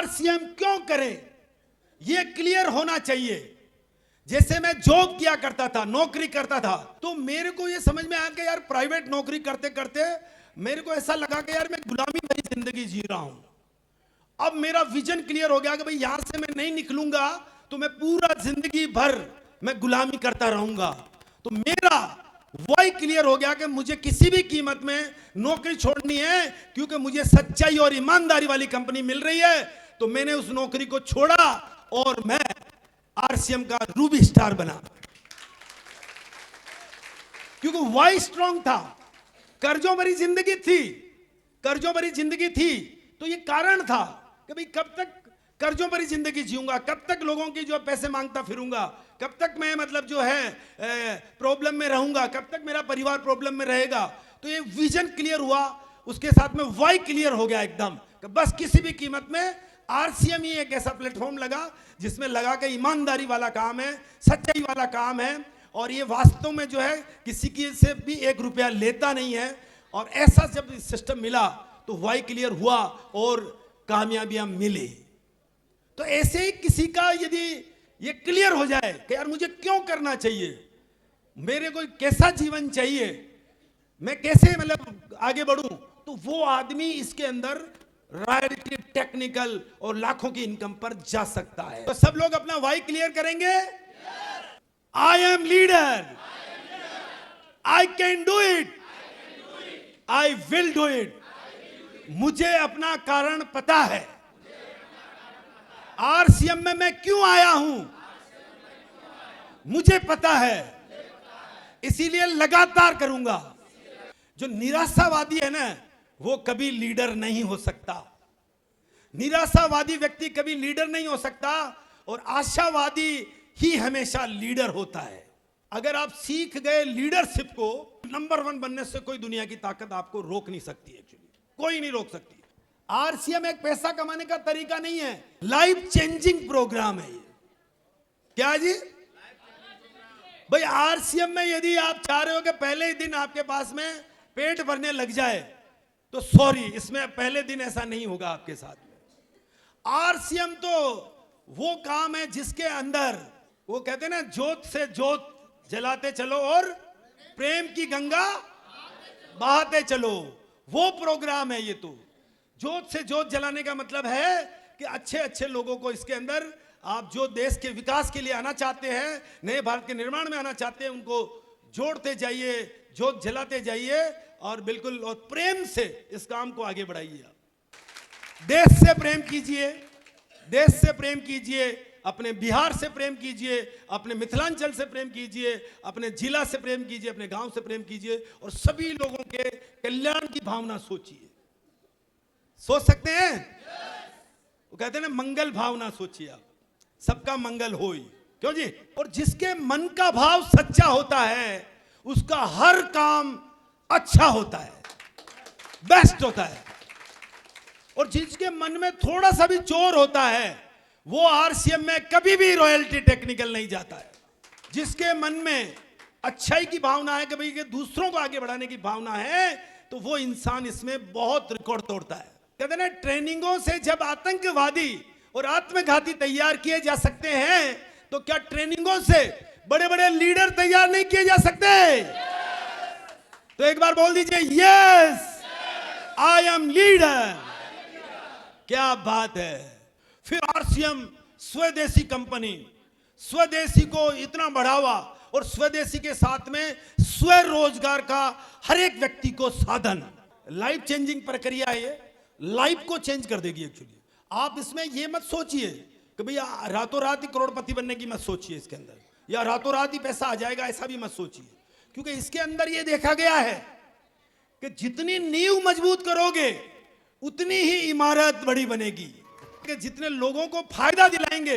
RCM क्यों करे, ये क्लियर होना चाहिए। जैसे मैं जॉब किया करता था, नौकरी करता था, तो मेरे को ये समझ में आ गया यार, प्राइवेट नौकरी करते करते मेरे को ऐसा लगा कि यार मैं गुलामी भरी जिंदगी जी रहा हूं। अब मेरा विजन क्लियर हो गया कि भाई यहां से मैं नहीं निकलूंगा तो मैं पूरा जिंदगी भर मैं गुलामी करता रहूंगा। तो मेरा वाई क्लियर हो गया कि मुझे किसी भी कीमत में नौकरी छोड़नी है, क्योंकि मुझे सच्चाई और ईमानदारी वाली कंपनी मिल रही है। तो मैंने उस नौकरी को छोड़ा और मैं आरसीएम का रूबी स्टार बना, क्योंकि वाई स्ट्रांग था। कर्जों भरी जिंदगी थी, कर्जों भरी जिंदगी थी, तो ये कारण था कि भाई कब तक कर्जों भरी जिंदगी जीऊंगा, कब तक लोगों की जो पैसे मांगता फिरूंगा, कब तक मैं मतलब जो है प्रॉब्लम में रहूंगा, कब तक मेरा परिवार प्रॉब्लम में रहेगा। तो ये विजन क्लियर हुआ, उसके साथ में वाई क्लियर हो गया एकदम कि बस किसी भी कीमत में आरसीएम ही एक ऐसा प्लेटफॉर्म लगा जिसमें लगा के ईमानदारी वाला काम है, सच्चाई वाला काम है, और ये वास्तव में जो है किसी की से भी 1 रुपया लेता नहीं है। और ऐसा जब सिस्टम मिला तो वाई क्लियर हुआ और कामयाबियां मिली। तो ऐसे ही किसी का यदि ये क्लियर हो जाए कि यार मुझे क्यों करना चाहिए, मेरे को कैसा जीवन चाहिए, मैं कैसे मतलब आगे बढ़ूं, तो वो आदमी इसके अंदर रॉयल्टी, टेक्निकल और लाखों की इनकम पर जा सकता है। तो सब लोग अपना वाई क्लियर करेंगे। I am leader, I can do it, I will do it. मुझे अपना कारण पता है, आरसीएम में मैं क्यों आया हूं मुझे पता है, इसीलिए लगातार करूंगा। जो निराशावादी है ना, वो कभी लीडर नहीं हो सकता। निराशावादी व्यक्ति कभी लीडर नहीं हो सकता, और आशावादी ही हमेशा लीडर होता है। अगर आप सीख गए लीडरशिप को, नंबर 1 बनने से कोई दुनिया की ताकत आपको रोक नहीं सकती। एक्चुअली कोई नहीं रोक सकती। आरसीएम एक पैसा कमाने का तरीका नहीं है, लाइफ चेंजिंग प्रोग्राम है ये। क्या जी भाई, आरसीएम में यदि आप चाह रहे हो कि पहले ही दिन आपके पास में पेट भरने लग जाए, तो सॉरी, इसमें पहले दिन ऐसा नहीं होगा आपके साथ में। आरसीएम तो वो काम है जिसके अंदर वो कहते हैं ना, जोत से जोत जलाते चलो और प्रेम की गंगा बहाते चलो, वो प्रोग्राम है ये। तो जोत से जोत जलाने का मतलब है कि अच्छे अच्छे लोगों को इसके अंदर, आप जो देश के विकास के लिए आना चाहते हैं, नए भारत के निर्माण में आना चाहते हैं, उनको जोड़ते जाइए, जोत जलाते जाइए, और बिल्कुल और प्रेम से इस काम को आगे बढ़ाइए। देश से प्रेम कीजिए, देश से प्रेम कीजिए, अपने बिहार से प्रेम कीजिए, अपने मिथिलांचल से प्रेम कीजिए, अपने जिला से प्रेम कीजिए, अपने गांव से प्रेम कीजिए, और सभी लोगों के कल्याण की भावना सोचिए। सोच सकते हैं? वो कहते हैं ना, मंगल भावना सोचिए आप, सबका मंगल होई। क्यों जी? और जिसके मन का भाव सच्चा होता है, उसका हर काम अच्छा होता है, बेस्ट होता है। और जिसके मन में थोड़ा सा भी चोर होता है, वो आरसीएम में कभी भी रॉयल्टी टेक्निकल नहीं जाता है। जिसके मन में अच्छाई की भावना है कि भाई, कि दूसरों को आगे बढ़ाने की भावना है, तो वो इंसान इसमें बहुत रिकॉर्ड तोड़ता है। कहते हैं ना, ट्रेनिंगों से जब आतंकवादी और आत्मघाती तैयार किए जा सकते हैं, तो क्या ट्रेनिंगों से बड़े बड़े लीडर तैयार नहीं किए जा सकते? तो एक बार बोल दीजिए, यस आई एम लीडर। क्या बात है। फिर आरसीएम स्वदेशी कंपनी, स्वदेशी को इतना बढ़ावा, और स्वदेशी के साथ में स्वरोजगार का हर एक व्यक्ति को साधन। लाइफ चेंजिंग प्रक्रिया है ये, लाइफ को चेंज कर देगी। एक्चुअली आप इसमें ये मत सोचिए कि भैया रातों रात ही करोड़पति बनने की मत सोचिए इसके अंदर, या रातों रात ही पैसा आ जाएगा, ऐसा भी मत सोचिए। क्योंकि इसके अंदर ये देखा गया है कि जितनी नींव मजबूत करोगे, उतनी ही इमारत बड़ी बनेगी। कि जितने लोगों को फायदा दिलाएंगे,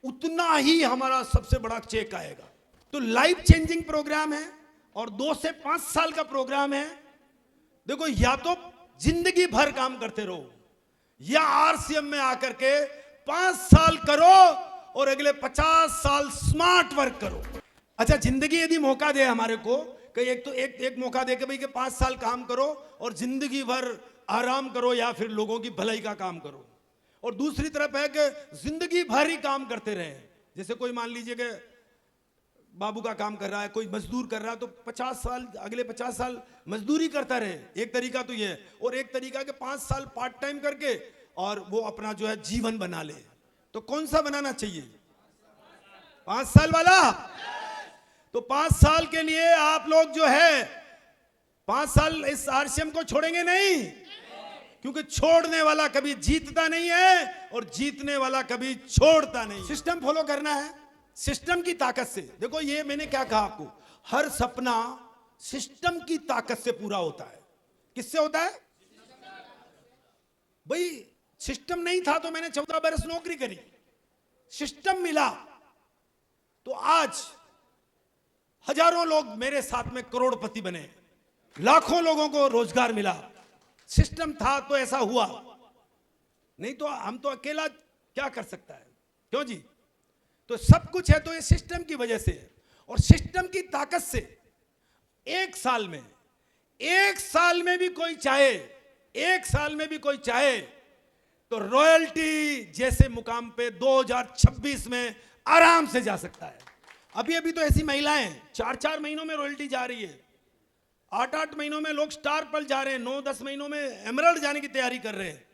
उतना ही हमारा सबसे बड़ा चेक आएगा। तो लाइफ चेंजिंग प्रोग्राम है, और 2 से 5 साल का प्रोग्राम है। देखो, या तो जिंदगी भर काम करते रहो, या आरसीएम में आकर के 5 साल करो और अगले 50 साल स्मार्ट वर्क करो। अच्छा, जिंदगी यदि मौका दे हमारे को कि एक मौका दे के भाई कि 5 साल काम करो और जिंदगी भर आराम करो, या फिर लोगों की भलाई का काम करो, और दूसरी तरफ है कि जिंदगी भर ही काम करते रहे। जैसे कोई मान लीजिए कि बाबू का काम कर रहा है, कोई मजदूर कर रहा है, तो 50 साल, अगले 50 साल मजदूरी करता रहे। एक तरीका तो ये है, और एक तरीका कि 5 साल पार्ट टाइम करके और वो अपना जो है जीवन बना ले। तो कौन सा बनाना चाहिए? 5 साल वाला। तो 5 साल के लिए आप लोग जो है 5 साल इस आरसीएम को छोड़ेंगे नहीं, क्योंकि छोड़ने वाला कभी जीतता नहीं है और जीतने वाला कभी छोड़ता नहीं। सिस्टम फॉलो करना है, सिस्टम की ताकत से। देखो ये मैंने क्या कहा आपको, हर सपना सिस्टम की ताकत से पूरा होता है। किससे होता है भाई? सिस्टम नहीं था तो मैंने 14 बरस नौकरी करी, सिस्टम मिला तो आज हजारों लोग मेरे साथ में करोड़पति बने, लाखों लोगों को रोजगार मिला। सिस्टम था तो ऐसा हुआ, नहीं तो हम तो अकेला क्या कर सकता है? क्यों जी? तो सब कुछ है तो ये सिस्टम की वजह से है। और सिस्टम की ताकत से एक साल में भी कोई चाहे, एक साल में भी कोई चाहे तो रॉयल्टी जैसे मुकाम पे 2026 में आराम से जा सकता है। अभी तो ऐसी महिलाएं 4-4 महीनों में रॉयल्टी जा रही है, 8-8 महीनों में लोग स्टार पर जा रहे हैं, 9-10 महीनों में एमरल्ड जाने की तैयारी कर रहे हैं।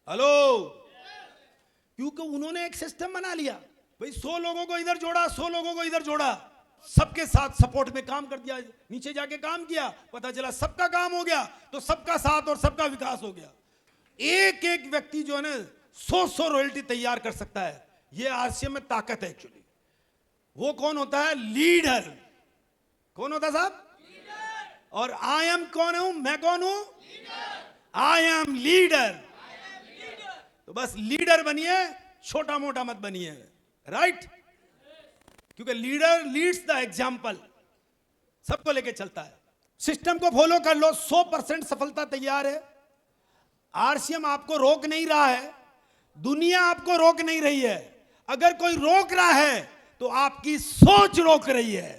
हेलो, क्योंकि उन्होंने एक सिस्टम बना लिया भाई, 100 लोगों को इधर जोड़ा, 100 लोगों को इधर जोड़ा, सबके साथ सपोर्ट में काम कर दिया, नीचे जाके काम किया, पता चला सबका काम हो गया, तो सबका साथ और सबका विकास हो गया। एक एक व्यक्ति जो है ना 100 रॉयल्टी तैयार कर सकता है। ये आरसीएम में ताकत है एक्चुअली। वो कौन होता है? लीडर। कौन होता है साहब? और आई एम कौन हूं? मैं कौन हूं? I am leader. तो बस लीडर बनिए, छोटा मोटा मत बनिए, राइट? क्योंकि लीडर लीड्स द एग्जाम्पल, सबको लेके चलता है। सिस्टम को फॉलो कर लो, 100% सफलता तैयार है। आरसीएम आपको रोक नहीं रहा है, दुनिया आपको रोक नहीं रही है। अगर कोई रोक रहा है तो आपकी सोच रोक रही है।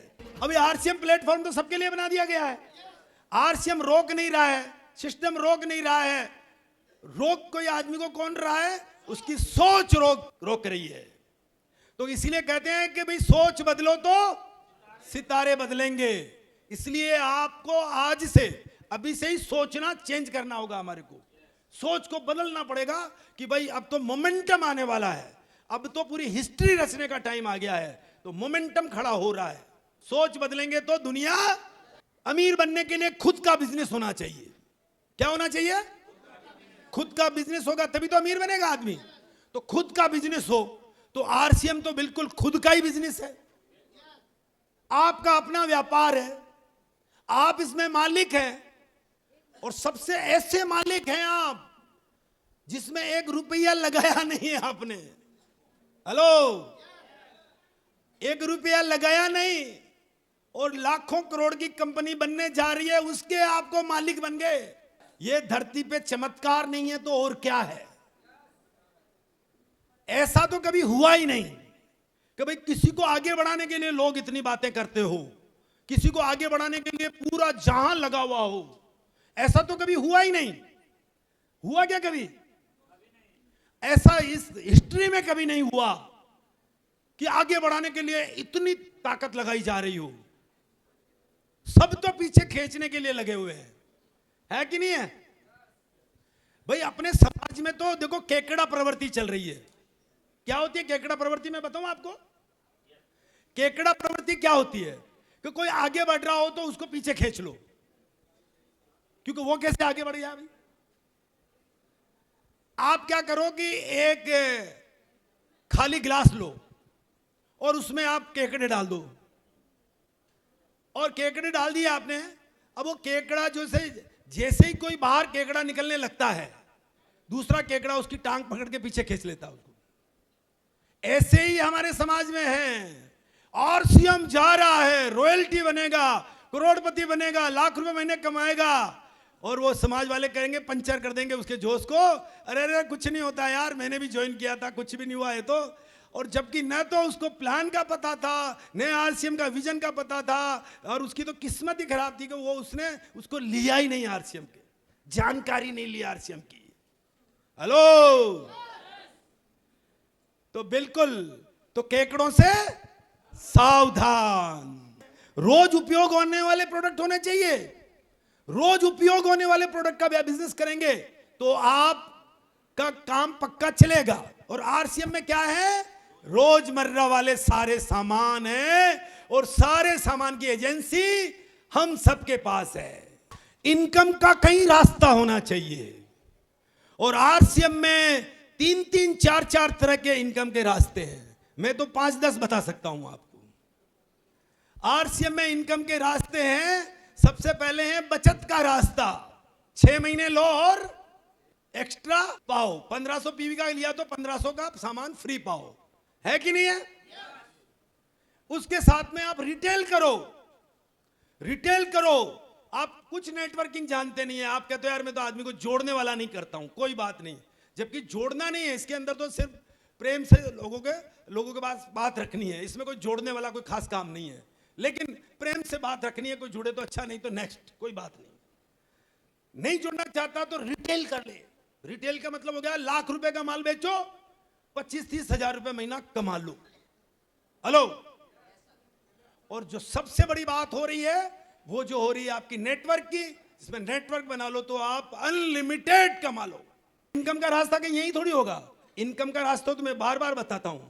अभी आरसीएम प्लेटफॉर्म तो सबके लिए बना दिया गया है। आरसीएम रोक नहीं रहा है, सिस्टम रोक नहीं रहा है। रोक कोई आदमी को कौन रहा है? उसकी सोच रोक रही है। तो इसलिए कहते हैं कि भाई सोच बदलो तो सितारे बदलेंगे। इसलिए आपको आज से, अभी से ही सोचना चेंज करना होगा। हमारे को सोच को बदलना पड़ेगा कि भाई अब तो मोमेंटम आने वाला है, अब तो पूरी हिस्ट्री रचने का टाइम आ गया है, तो मोमेंटम खड़ा हो रहा है। सोच बदलेंगे तो दुनिया। अमीर बनने के लिए खुद का बिजनेस होना चाहिए। क्या होना चाहिए? खुद का बिजनेस होगा तभी तो अमीर बनेगा आदमी। तो खुद का बिजनेस हो तो आरसीएम तो बिल्कुल खुद का ही बिजनेस है। आपका अपना व्यापार है, आप इसमें मालिक हैं, और सबसे ऐसे मालिक हैं आप जिसमें 1 रुपया लगाया नहीं है आपने। हेलो, 1 रुपया लगाया नहीं और लाखों करोड़ की कंपनी बनने जा रही है, उसके आपको मालिक बन गए। ये धरती पे चमत्कार नहीं है तो और क्या है? ऐसा तो कभी हुआ ही नहीं कि भाई किसी को आगे बढ़ाने के लिए लोग इतनी बातें करते हो, किसी को आगे बढ़ाने के लिए पूरा जहां लगा हुआ हो। ऐसा तो कभी हुआ ही नहीं। हुआ क्या कभी? ऐसा इस हिस्ट्री में कभी नहीं हुआ कि आगे बढ़ाने के लिए इतनी ताकत लगाई जा रही हो। सब तो पीछे खींचने के लिए लगे हुए हैं, है कि नहीं है भाई? अपने समाज में तो देखो केकड़ा प्रवृत्ति चल रही है। क्या होती है केकड़ा प्रवृत्ति? मैं बताऊं आपको केकड़ा प्रवृत्ति क्या होती है? कि कोई आगे बढ़ रहा हो तो उसको पीछे खींच लो, क्योंकि वो कैसे आगे बढ़ गया। अभी आप क्या करो कि एक खाली गिलास लो और उसमें आप केकड़े डाल दो, और केकड़े डाल दिए आपने। अब वो केकड़ा जैसे ही कोई बाहर केकड़ा निकलने लगता है, दूसरा केकड़ा उसकी टांग पकड़ के पीछे खींच लेता है उसको। ऐसे ही हमारे समाज में है। आरसीएम जा रहा है, रॉयल्टी बनेगा, करोड़पति बनेगा, लाख रुपए महीने कमाएगा, और वो समाज वाले कहेंगे, पंचर कर देंगे उसके जोश को। अरे अरे कुछ नहीं होता यार, मैंने भी ज्वाइन किया था, कुछ भी नहीं हुआ है तो। और जबकि न तो उसको प्लान का पता था, न आरसीएम का विजन का पता था, और उसकी तो किस्मत ही खराब थी कि वो उसने उसको लिया ही नहीं, आरसीएम की जानकारी नहीं ली आरसीएम की। हेलो, तो बिल्कुल, तो केकड़ों से सावधान। रोज उपयोग होने वाले प्रोडक्ट होने चाहिए। रोज उपयोग होने वाले प्रोडक्ट का बिजनेस करेंगे तो आपका काम पक्का चलेगा। और आरसीएम में क्या है? रोजमर्रा वाले सारे सामान है, और सारे सामान की एजेंसी हम सबके पास है। इनकम का कई रास्ता होना चाहिए, और आरसीएम में 3-3, 4-4 तरह के इनकम के रास्ते हैं। मैं तो 5-10 बता सकता हूं आपको। आरसीएम में इनकम के रास्ते हैं। सबसे पहले है बचत का रास्ता। 6 महीने लो और एक्स्ट्रा पाओ। 1500 पीवी का लिया तो 1500 का सामान फ्री पाओ, है कि नहीं है? उसके साथ में आप रिटेल करो। रिटेल करो। आप कुछ नेटवर्किंग जानते नहीं है। आप कहते हो यार मैं तो आदमी को जोड़ने वाला नहीं करता हूं। कोई बात नहीं, जबकि जोड़ना नहीं है इसके अंदर, तो सिर्फ प्रेम से लोगों के पास बात रखनी है। इसमें कोई जोड़ने वाला कोई खास काम नहीं है, लेकिन प्रेम से बात रखनी है। कोई जुड़े तो अच्छा, नहीं तो नेक्स्ट, कोई बात नहीं। नहीं जुड़ना चाहता तो रिटेल कर ले। रिटेल का मतलब हो गया लाख रुपए का माल बेचो, 25-30 हजार रुपए महीना कमा लो। हेलो। और जो सबसे बड़ी बात हो रही है, वो जो हो रही है आपकी नेटवर्क की, जिसमें नेटवर्क बना लो तो आप अनलिमिटेड कमा लो। इनकम का रास्ता कहीं यही थोड़ी होगा। इनकम का रास्ता तो मैं बार बार बताता हूं।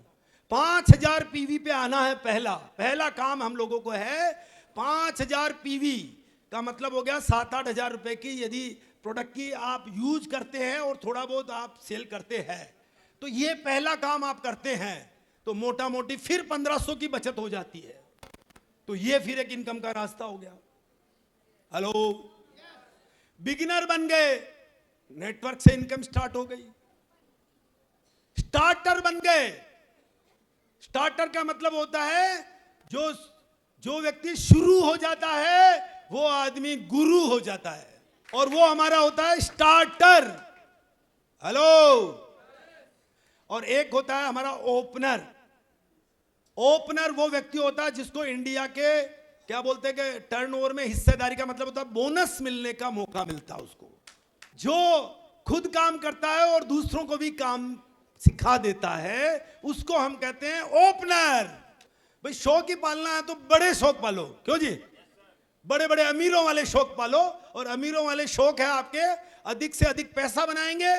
5000 पीवी पे आना है। पहला काम हम लोगों को है 5000 पीवी का मतलब हो गया 7-8 हजार रुपए की यदि प्रोडक्ट की आप यूज करते हैं और थोड़ा बहुत आप सेल करते हैं, तो ये पहला काम आप करते हैं तो मोटा मोटी फिर 1500 की बचत हो जाती है। तो ये फिर एक इनकम का रास्ता हो गया। हेलो। बिगिनर बन गए, नेटवर्क से इनकम स्टार्ट हो गई। स्टार्टर बन गए। स्टार्टर का मतलब होता है जो व्यक्ति शुरू हो जाता है वो आदमी गुरु हो जाता है, और वो हमारा होता है स्टार्टर। हेलो। और एक होता है हमारा ओपनर। ओपनर वो व्यक्ति होता है जिसको इंडिया के क्या बोलते हैं कि टर्नओवर में हिस्सेदारी का मतलब होता है बोनस मिलने का मौका मिलता है उसको। जो खुद काम करता है और दूसरों को भी काम सिखा देता है, उसको हम कहते हैं ओपनर। भाई शौक ही पालना है तो बड़े शौक पालो। क्यों जी? बड़े बड़े अमीरों वाले शौक पालो। और अमीरों वाले शौक है आपके अधिक से अधिक पैसा बनाएंगे,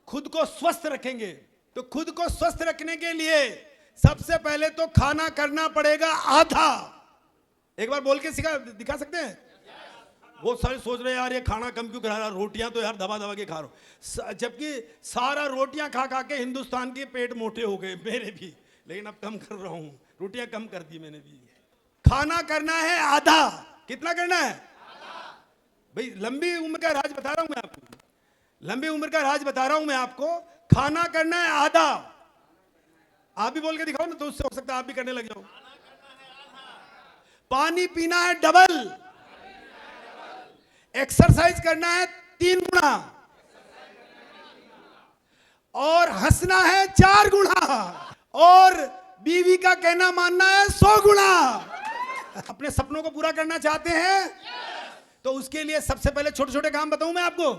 खुद को स्वस्थ रखेंगे। तो खुद को स्वस्थ रखने के लिए सबसे पहले तो खाना करना पड़ेगा आधा। एक बार बोल के दिखा सकते हैं? बहुत सारे सोच रहे हैं यार ये खाना कम क्यों करा रहा, रोटियां तो यार दबा दबा के खा रहा हूं। जबकि सारा रोटियां खा खा के हिंदुस्तान के पेट मोटे हो गए, मेरे भी, लेकिन अब कम कर रहा हूं। रोटियां कम कर दी मैंने भी। खाना करना है आधा। कितना करना है? भाई लंबी उम्र का राज बता रहा हूं मैं आपको। लंबी उम्र का राज बता रहा हूं मैं आपको। खाना करना है आधा। आप भी बोल के दिखाओ ना, तो उससे हो सकता है आप भी करने लग जाओ। पानी पीना है डबल। एक्सरसाइज करना है 3 गुना, और हंसना है 4 गुना, और बीवी का कहना मानना है 100 गुना। अपने सपनों को पूरा करना चाहते हैं तो उसके लिए सबसे पहले छोटे छोटे काम बताऊं मैं आपको।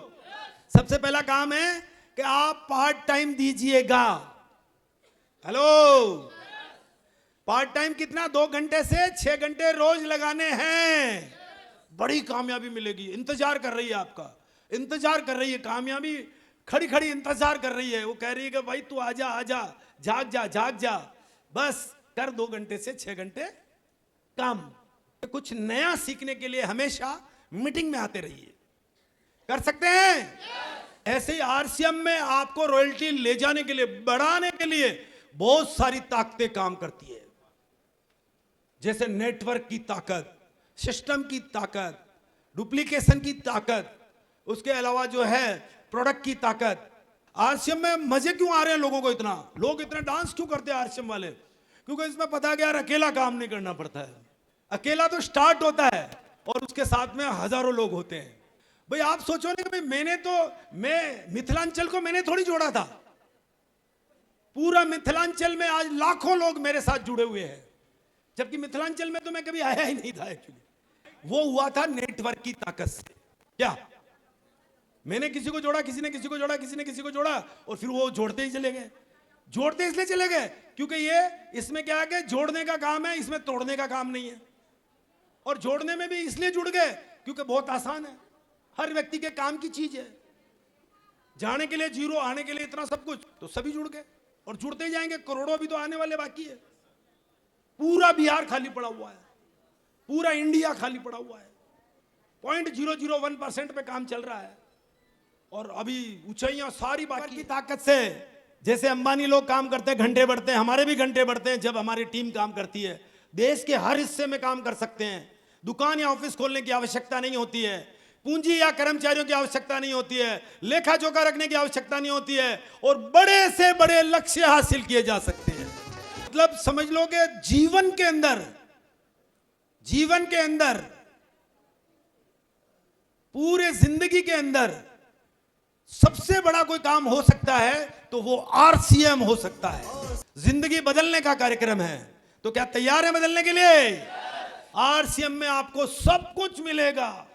सबसे पहला काम है कि आप पार्ट टाइम दीजिएगा। हेलो। पार्ट टाइम कितना? 2 घंटे से 6 घंटे रोज लगाने हैं। बड़ी कामयाबी मिलेगी। इंतजार कर रही है आपका, इंतजार कर रही है कामयाबी, खड़ी खड़ी इंतजार कर रही है। वो कह रही है कि भाई तू आजा आजा, जाग जा, बस कर 2 घंटे से 6 घंटे काम। कुछ नया सीखने के लिए हमेशा मीटिंग में आते रहिए। कर सकते हैं? ऐसे ही आरसीएम में आपको रॉयल्टी ले जाने के लिए, बढ़ाने के लिए बहुत सारी ताकतें काम करती है। जैसे नेटवर्क की ताकत, सिस्टम की ताकत, डुप्लीकेशन की ताकत, उसके अलावा जो है प्रोडक्ट की ताकत। आरसीएम में मजे क्यों आ रहे हैं लोगों को इतना? लोग इतना डांस क्यों करते हैं आरसीएम वाले? क्योंकि इसमें पता गया अकेला काम नहीं करना पड़ता है। अकेला तो स्टार्ट होता है और उसके साथ में हजारों लोग होते हैं। भाई आप सोचो ना कि मैं मिथिलांचल को मैंने थोड़ी जोड़ा था। पूरा मिथिलांचल में आज लाखों लोग मेरे साथ जुड़े हुए हैं, जबकि मिथिलांचल में तो मैं कभी आया ही नहीं था एक्चुअली। वो हुआ था नेटवर्क की ताकत से। क्या मैंने किसी को जोड़ा, किसी ने किसी को जोड़ा, किसी ने किसी को जोड़ा, और फिर वो जोड़ते ही चले गए। जोड़ते इसलिए चले गए क्योंकि ये इसमें क्या है कि जोड़ने का काम है, इसमें तोड़ने का काम नहीं है। और जोड़ने में भी इसलिए जुड़ गए क्योंकि बहुत आसान है, हर व्यक्ति के काम की चीज है। जाने के लिए जीरो, आने के लिए इतना सब कुछ, तो सभी जुड़ गए और जुड़ते ही जाएंगे। करोड़ों भी तो आने वाले बाकी है। पूरा बिहार खाली पड़ा हुआ है, पूरा इंडिया खाली पड़ा हुआ है। 0.001% पे काम चल रहा है और अभी ऊंचाइयां सारी बाकी की ताकत से। जैसे अंबानी लोग काम करते हैं, घंटे बढ़ते हैं, हमारे भी घंटे बढ़ते हैं जब हमारी टीम काम करती है। देश के हर हिस्से में काम कर सकते हैं। दुकान या ऑफिस खोलने की आवश्यकता नहीं होती है, पूंजी या कर्मचारियों की आवश्यकता नहीं होती है, लेखा जोखा रखने की आवश्यकता नहीं होती है और बड़े से बड़े लक्ष्य हासिल किए जा सकते हैं। मतलब समझ लो कि जीवन के अंदर पूरे जिंदगी के अंदर सबसे बड़ा कोई काम हो सकता है तो वो आरसीएम हो सकता है। जिंदगी बदलने का कार्यक्रम है, तो क्या तैयार है बदलने के लिए? आरसीएम में आपको सब कुछ मिलेगा।